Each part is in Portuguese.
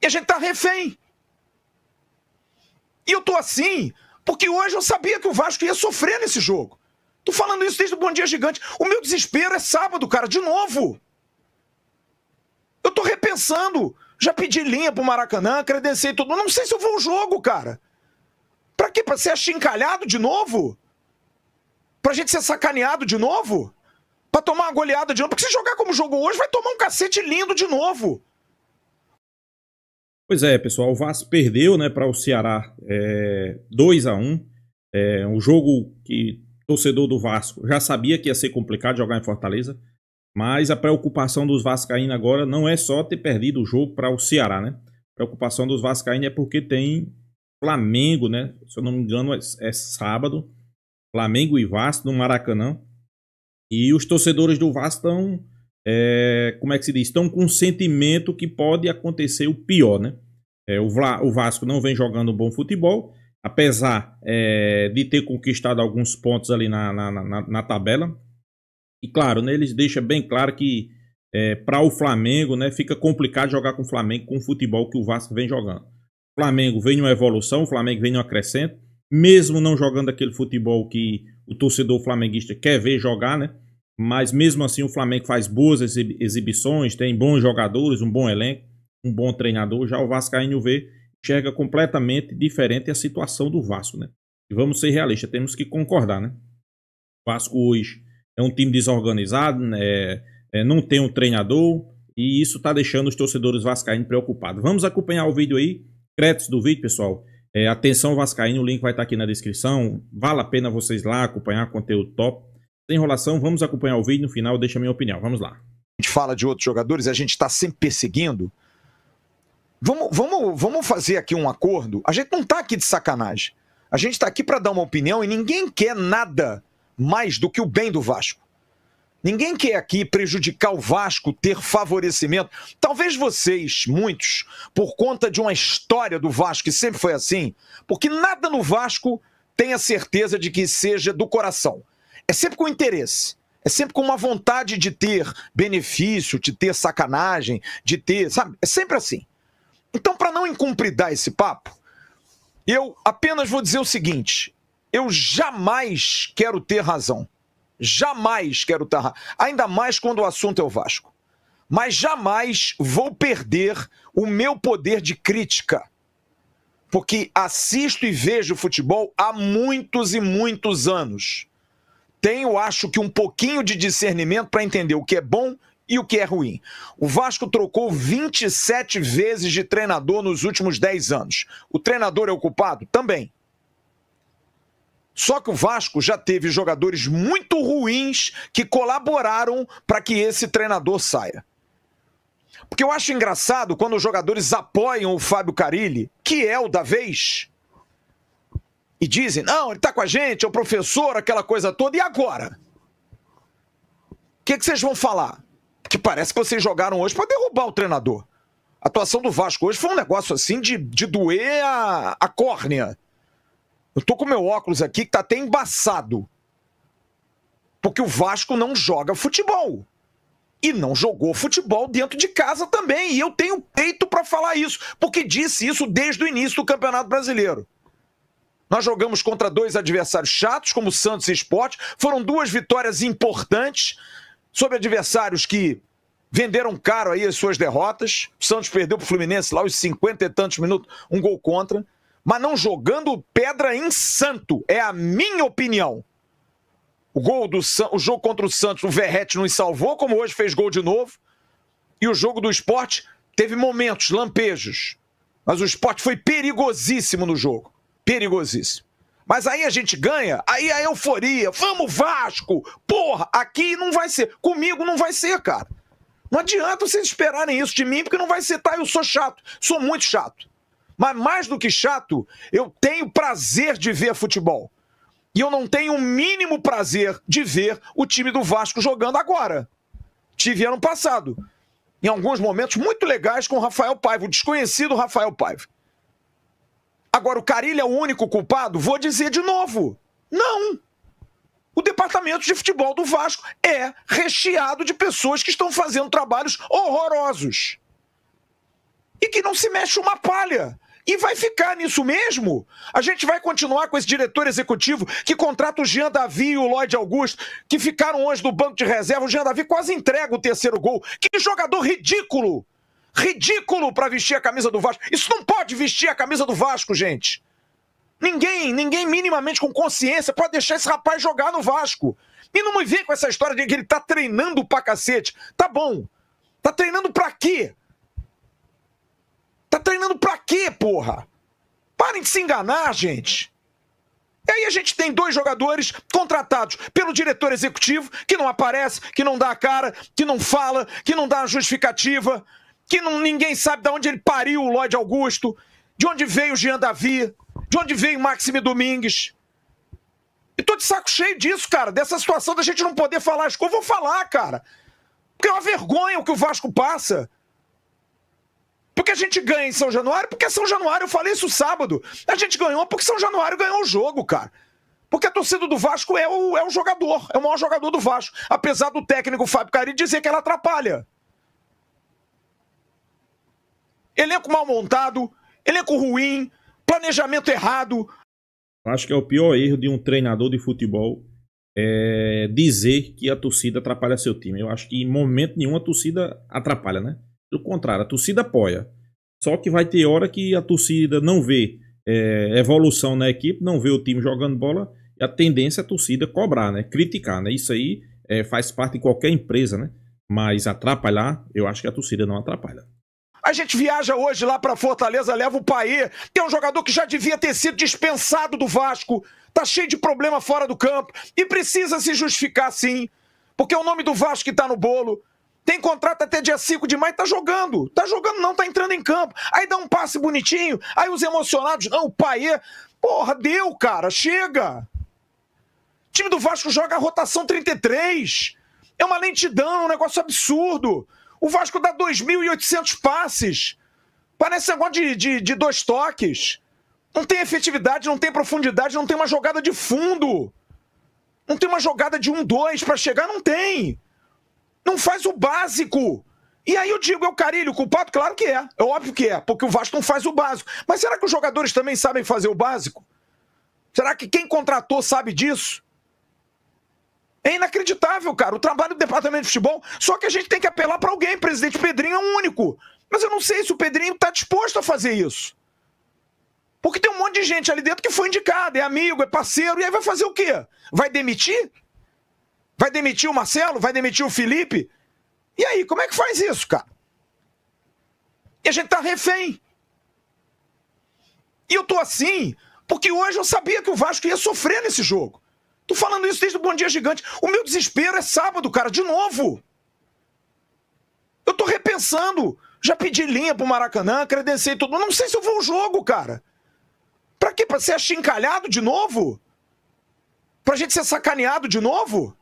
E a gente tá refém. E eu tô assim, porque hoje eu sabia que o Vasco ia sofrer nesse jogo. Tô falando isso desde o Bom Dia Gigante. O meu desespero é sábado, cara, de novo. Eu tô repensando. Já pedi linha pro Maracanã, credenciei tudo. Não sei se eu vou ao jogo, cara. Pra quê? Pra ser achincalhado de novo? Pra gente ser sacaneado de novo? Pra tomar uma goleada de novo? Porque se jogar como jogou hoje, vai tomar um cacete lindo de novo. Pois é, pessoal, o Vasco perdeu, né, para o Ceará 2-1. Um jogo que o torcedor do Vasco já sabia que ia ser complicado jogar em Fortaleza, mas a preocupação dos vascaínos agora não é só ter perdido o jogo para o Ceará, né? A preocupação dos vascaínos é porque tem Flamengo, né? Se eu não me engano, é sábado, Flamengo e Vasco no Maracanã. E os torcedores do Vasco estão, como é que se diz? Estão com um sentimento que pode acontecer o pior, né? O Vasco não vem jogando bom futebol, apesar de ter conquistado alguns pontos ali na tabela. E claro, né, eles deixam bem claro que para o Flamengo, né, fica complicado jogar com o Flamengo com o futebol que o Vasco vem jogando. O Flamengo vem numa evolução, o Flamengo vem numa crescente, mesmo não jogando aquele futebol que o torcedor flamenguista quer ver jogar, né? Mas mesmo assim o Flamengo faz boas exibições, tem bons jogadores, um bom elenco, um bom treinador. Já o vascaíno enxerga completamente diferente a situação do Vasco, né? E vamos ser realistas, temos que concordar, né? O Vasco hoje é um time desorganizado, né? Não tem um treinador e isso está deixando os torcedores vascaínos preocupados. Vamos acompanhar o vídeo aí, créditos do vídeo, pessoal. Atenção vascaíno, o link vai estar aqui na descrição. Vale a pena vocês lá acompanhar conteúdo top. Sem enrolação, vamos acompanhar o vídeo. No final, deixa a minha opinião. Vamos lá. A gente fala de outros jogadores, a gente está sempre perseguindo. Vamos fazer aqui um acordo. A gente não está aqui de sacanagem. A gente está aqui para dar uma opinião e ninguém quer nada mais do que o bem do Vasco. Ninguém quer aqui prejudicar o Vasco, ter favorecimento. Talvez vocês, muitos, por conta de uma história do Vasco que sempre foi assim, porque nada no Vasco tenha certeza de que seja do coração. É sempre com interesse. É sempre com uma vontade de ter benefício, de ter sacanagem, de ter, sabe? É sempre assim. Então, para não incumpridar esse papo, eu apenas vou dizer o seguinte: eu jamais quero ter razão. Jamais quero ter razão. Ainda mais quando o assunto é o Vasco. Mas jamais vou perder o meu poder de crítica. Porque assisto e vejo futebol há muitos e muitos anos. Tenho, acho que, um pouquinho de discernimento para entender o que é bom e o que é ruim. O Vasco trocou 27 vezes de treinador nos últimos 10 anos. O treinador é o culpado? Também. Só que o Vasco já teve jogadores muito ruins que colaboraram para que esse treinador saia. Porque eu acho engraçado quando os jogadores apoiam o Fábio Carille, que é o da vez, e dizem, não, ele tá com a gente, é o professor, aquela coisa toda, e agora? O que vocês vão falar? Porque parece que vocês jogaram hoje para derrubar o treinador. A atuação do Vasco hoje foi um negócio assim de doer a córnea. Eu tô com meu óculos aqui que tá até embaçado. Porque o Vasco não joga futebol. E não jogou futebol dentro de casa também. E eu tenho peito para falar isso, porque disse isso desde o início do Campeonato Brasileiro. Nós jogamos contra dois adversários chatos, como Santos e Sport. Foram duas vitórias importantes sobre adversários que venderam caro aí as suas derrotas. O Santos perdeu pro Fluminense lá os 50 e tantos minutos, um gol contra. Mas não jogando pedra em santo. É a minha opinião. O jogo contra o Santos, o Verratti nos salvou, como hoje fez gol de novo. E o jogo do Sport teve momentos, lampejos. Mas o Sport foi perigosíssimo no jogo. Perigosíssimo. Mas aí a gente ganha, aí a euforia. Vamos, Vasco! Porra, aqui não vai ser. Comigo não vai ser, cara. Não adianta vocês esperarem isso de mim, porque não vai ser, tá? Eu sou chato. Sou muito chato. Mas mais do que chato, eu tenho prazer de ver futebol. E eu não tenho o mínimo prazer de ver o time do Vasco jogando agora. Tive ano passado. Em alguns momentos muito legais com o Rafael Paiva, o desconhecido Rafael Paiva. Agora, o Carille é o único culpado? Vou dizer de novo. Não. O departamento de futebol do Vasco é recheado de pessoas que estão fazendo trabalhos horrorosos. E que não se mexe uma palha. E vai ficar nisso mesmo. A gente vai continuar com esse diretor executivo que contrata o Jean Davi e o Lloyd Augusto, que ficaram hoje no banco de reserva. O Jean Davi quase entrega o terceiro gol. Que jogador ridículo! Ridículo para vestir a camisa do Vasco. Isso não pode vestir a camisa do Vasco, gente. Ninguém minimamente com consciência pode deixar esse rapaz jogar no Vasco. E não me vem com essa história de que ele tá treinando pra cacete. Tá bom. Tá treinando pra quê? Tá treinando pra quê, porra? Parem de se enganar, gente. E aí a gente tem 2 jogadores contratados pelo diretor executivo, que não aparece, que não dá a cara, que não fala, que não dá a justificativa, que ninguém sabe de onde ele pariu o Lloyd Augusto, de onde veio o Jean Davi, de onde veio o Maxime Domingues. E tô de saco cheio disso, cara, dessa situação da gente não poder falar as coisas. Eu vou falar, cara. Porque é uma vergonha o que o Vasco passa. Porque a gente ganha em São Januário, porque São Januário, eu falei isso sábado, a gente ganhou porque São Januário ganhou o jogo, cara. Porque a torcida do Vasco é o jogador, é o maior jogador do Vasco. Apesar do técnico Fábio Carilli dizer que ela atrapalha. Elenco mal montado, elenco ruim, planejamento errado. Acho que é o pior erro de um treinador de futebol dizer que a torcida atrapalha seu time. Eu acho que em momento nenhum a torcida atrapalha, né? Pelo contrário, a torcida apoia. Só que vai ter hora que a torcida não vê evolução na equipe, não vê o time jogando bola, e a tendência é a torcida cobrar, né? Criticar, né? Isso aí faz parte de qualquer empresa, né? Mas atrapalhar, eu acho que a torcida não atrapalha. A gente viaja hoje lá pra Fortaleza, leva o Paê, que é um jogador que já devia ter sido dispensado do Vasco, tá cheio de problema fora do campo, e precisa se justificar sim, porque é o nome do Vasco que tá no bolo. Tem contrato até dia 5 de maio, tá jogando. Tá jogando não, tá entrando em campo. Aí dá um passe bonitinho, aí os emocionados, não, o Paê. Porra, deu, cara, chega. O time do Vasco joga a rotação 33. É uma lentidão, é um negócio absurdo. O Vasco dá 2.800 passes. Parece negócio de 2 toques. Não tem efetividade, não tem profundidade, não tem uma jogada de fundo. Não tem uma jogada de 1-2 pra chegar, não tem. Não faz o básico. E aí eu digo, é o Carilli o culpado? Claro que é. É óbvio que é, porque o Vasco não faz o básico. Mas será que os jogadores também sabem fazer o básico? Será que quem contratou sabe disso? É inacreditável, cara, o trabalho do departamento de futebol. Só que a gente tem que apelar para alguém. Presidente Pedrinho é o único. Mas eu não sei se o Pedrinho está disposto a fazer isso. Porque tem um monte de gente ali dentro que foi indicado, é amigo, é parceiro. E aí vai fazer o quê? Vai demitir? Vai demitir o Marcelo? Vai demitir o Felipe? E aí, como é que faz isso, cara? E a gente tá refém. E eu tô assim, porque hoje eu sabia que o Vasco ia sofrer nesse jogo. Tô falando isso desde o Bom Dia Gigante. O meu desespero é sábado, cara, de novo. Eu tô repensando. Já pedi linha pro Maracanã, credenciei tudo. Não sei se eu vou ao jogo, cara. Pra quê? Pra ser achincalhado de novo? Pra gente ser sacaneado de novo?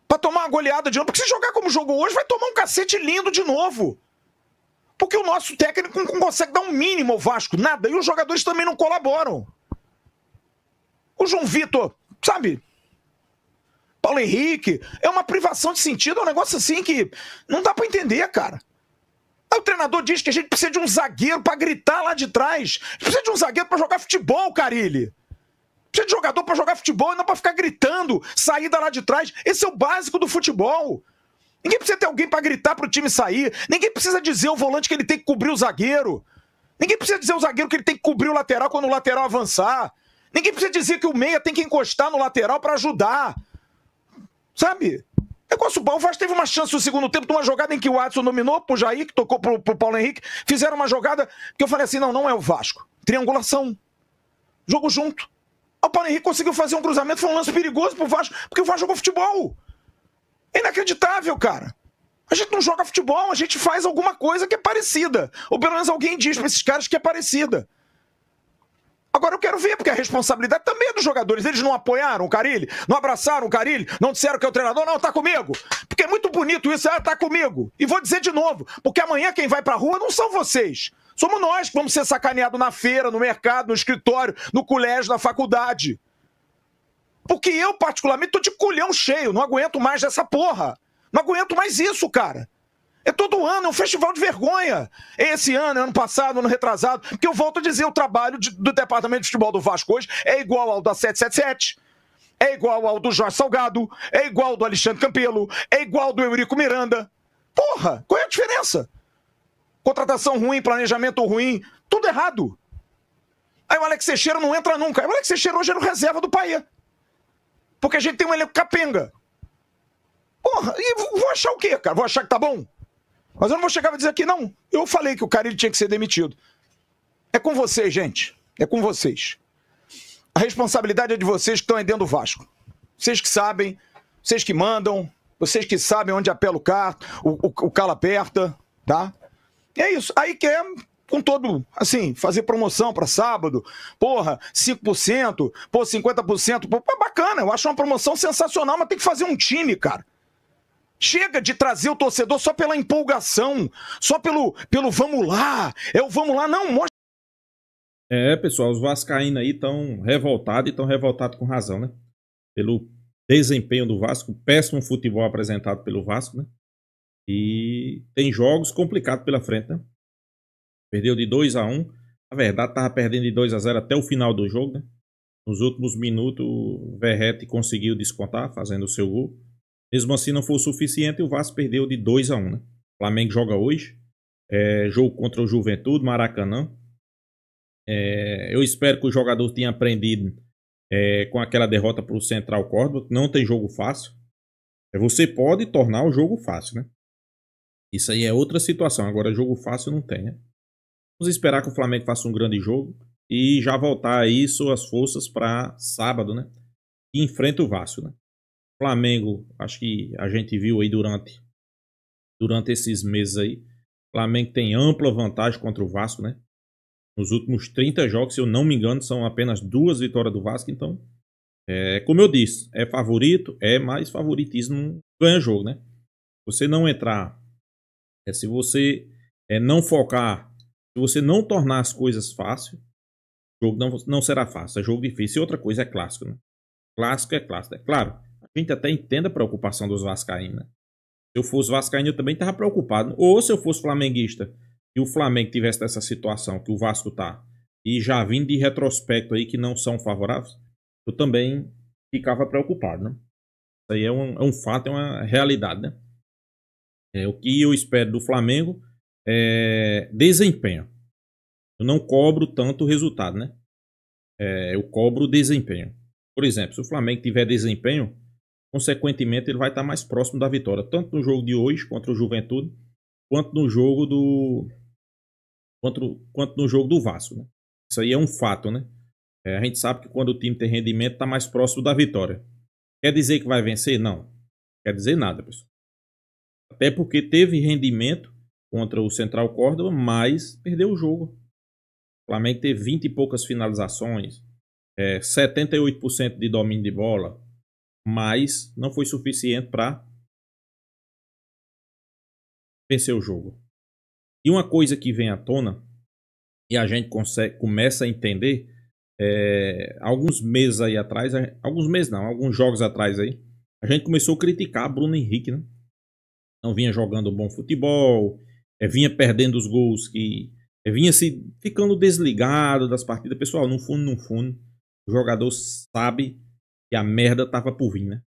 Pra tomar uma goleada de novo? Porque se jogar como jogou hoje, vai tomar um cacete lindo de novo. Porque o nosso técnico não consegue dar um mínimo ao Vasco, nada. E os jogadores também não colaboram. O João Vitor, sabe? Paulo Henrique, é uma privação de sentido, é um negócio assim que não dá pra entender, cara. Aí o treinador diz que a gente precisa de um zagueiro pra gritar lá de trás. A gente precisa de um zagueiro pra jogar futebol, Carilli. Precisa de jogador pra jogar futebol e não pra ficar gritando, saída lá de trás. Esse é o básico do futebol. Ninguém precisa ter alguém pra gritar pro time sair. Ninguém precisa dizer ao volante que ele tem que cobrir o zagueiro. Ninguém precisa dizer ao zagueiro que ele tem que cobrir o lateral quando o lateral avançar. Ninguém precisa dizer que o meia tem que encostar no lateral pra ajudar. Sabe? Negócio bom. O Vasco teve uma chance no segundo tempo de uma jogada em que o Adson dominou pro Jair, que tocou pro Paulo Henrique. Fizeram uma jogada que eu falei assim, não é o Vasco. Triangulação. Jogo junto. O Paulo Henrique conseguiu fazer um cruzamento, foi um lance perigoso pro Vasco, porque o Vasco jogou futebol. É inacreditável, cara. A gente não joga futebol, a gente faz alguma coisa que é parecida. Ou pelo menos alguém diz pra esses caras que é parecida. Agora eu quero ver, porque a responsabilidade também é dos jogadores. Eles não apoiaram o Carilli, não abraçaram o Carilli, não disseram que é o treinador, não, tá comigo. Porque é muito bonito isso, tá comigo. E vou dizer de novo, porque amanhã quem vai pra rua não são vocês. Somos nós que vamos ser sacaneados na feira, no mercado, no escritório, no colégio, na faculdade. Porque eu, particularmente, tô de culhão cheio, não aguento mais dessa porra. Não aguento mais isso, cara. É todo ano, é um festival de vergonha. Esse ano, ano passado, ano retrasado, porque eu volto a dizer, o trabalho do Departamento de Futebol do Vasco hoje é igual ao da 777, é igual ao do Jorge Salgado, é igual ao do Alexandre Campelo, é igual ao do Eurico Miranda. Porra, qual é a diferença? Contratação ruim, planejamento ruim, tudo errado. Aí o Alex Teixeira não entra nunca. Aí o Alex Teixeira hoje era o reserva do Paê. Porque a gente tem um elenco capenga. Porra, e vou achar o quê, cara? Vou achar que tá bom? Mas eu não vou chegar e dizer aqui, não. Eu falei que o Carille tinha que ser demitido. É com vocês, gente. É com vocês. A responsabilidade é de vocês que estão aí dentro do Vasco. Vocês que sabem, vocês que mandam, vocês que sabem onde apela o calo aperta, tá? E é isso. Aí quer, com todo, assim, fazer promoção para sábado. Porra, 5%, pô, 50%. Pô, bacana, eu acho uma promoção sensacional, mas tem que fazer um time, cara. Chega de trazer o torcedor só pela empolgação, só pelo vamos lá, é o vamos lá, não, mostra. Pessoal, os vascaínos aí estão revoltados e estão revoltados com razão, né? Pelo desempenho do Vasco, péssimo futebol apresentado pelo Vasco, né? E tem jogos complicados pela frente, né? Perdeu de 2-1, na verdade estava perdendo de 2-0 até o final do jogo, né? Nos últimos minutos o Verratti conseguiu descontar, fazendo o seu gol. Mesmo assim não foi o suficiente e o Vasco perdeu de 2-1, né? O Flamengo joga hoje, jogo contra o Juventude, Maracanã. Eu espero que o jogador tenha aprendido com aquela derrota para o Central Córdoba. Não tem jogo fácil. Você pode tornar o jogo fácil, né? Isso aí é outra situação. Agora, jogo fácil não tem, né? Vamos esperar que o Flamengo faça um grande jogo e já voltar aí suas forças para sábado, né? E enfrenta o Vasco, né? Flamengo, acho que a gente viu aí durante esses meses aí, o Flamengo tem ampla vantagem contra o Vasco, né? Nos últimos 30 jogos, se eu não me engano, são apenas 2 vitórias do Vasco, então, como eu disse, é favorito, mais favoritismo ganha jogo, né? Você não entrar, se você não focar, se você não tornar as coisas fáceis, o jogo não será fácil, é jogo difícil. E outra coisa é clássico, né? Clássico é clássico, é claro. A gente até entende a preocupação dos vascaínos, né? Se eu fosse vascaíno, eu também estava preocupado. Ou se eu fosse flamenguista e o Flamengo tivesse essa situação que o Vasco tá, e já vindo de retrospecto aí que não são favoráveis, eu também ficava preocupado, né? Isso aí é um fato, é uma realidade, né? O que eu espero do Flamengo é desempenho. Eu não cobro tanto o resultado, né? Eu cobro o desempenho. Por exemplo, se o Flamengo tiver desempenho, consequentemente ele vai estar mais próximo da vitória, tanto no jogo de hoje contra o Juventude, quanto no jogo do Vasco, né? Isso aí é um fato, né? A gente sabe que quando o time tem rendimento está mais próximo da vitória. Quer dizer que vai vencer? Não. Quer dizer nada, pessoal. Até porque teve rendimento contra o Central Córdoba, mas perdeu o jogo. O Flamengo teve 20 e poucas finalizações, 78% de domínio de bola, mas não foi suficiente para vencer o jogo. E uma coisa que vem à tona, e a gente começa a entender, alguns meses aí atrás, alguns jogos atrás aí, a gente começou a criticar Bruno Henrique, né? Não vinha jogando bom futebol, vinha perdendo os gols, que vinha ficando desligado das partidas. Pessoal, no fundo, o jogador sabe que a merda tava por vir, né?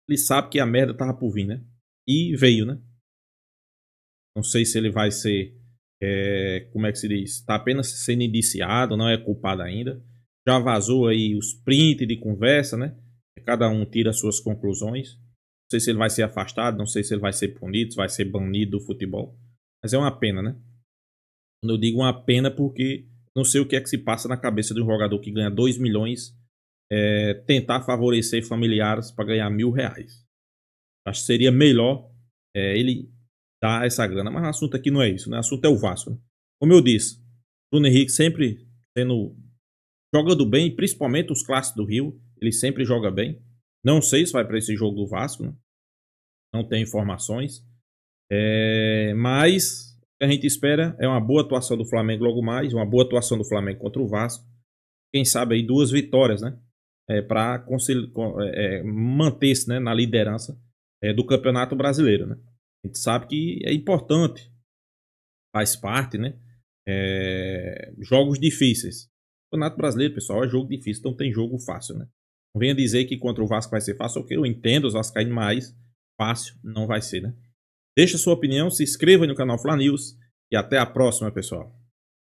Ele sabe que a merda tava por vir, né? E veio, né? Não sei se ele vai ser, como é que se diz? Está apenas sendo indiciado, não é culpado ainda. Já vazou aí os prints de conversa, né? Cada um tira as suas conclusões. Não sei se ele vai ser afastado, não sei se ele vai ser punido, se vai ser banido do futebol. Mas é uma pena, né? Quando eu digo uma pena porque não sei o que é que se passa na cabeça de um jogador que ganha 2 milhões, tentar favorecer familiares para ganhar R$1.000. Acho que seria melhor ele dar essa grana. Mas o assunto aqui não é isso, né? O assunto é o Vasco, né? Como eu disse, Bruno Henrique sempre jogando bem, principalmente os clássicos do Rio. Ele sempre joga bem. Não sei se vai para esse jogo do Vasco, né? Não tem informações. Mas o que a gente espera é uma boa atuação do Flamengo logo mais, uma boa atuação do Flamengo contra o Vasco. Quem sabe aí 2 vitórias, né? Para manter-se, né, na liderança do Campeonato Brasileiro, né? A gente sabe que é importante, faz parte, né? Jogos difíceis. O Campeonato Brasileiro, pessoal, é jogo difícil, então tem jogo fácil, né? Não venha dizer que contra o Vasco vai ser fácil, ok, eu entendo os vascaínos, mas fácil não vai ser, né? Deixa sua opinião, se inscreva no canal Fla News e até a próxima, pessoal.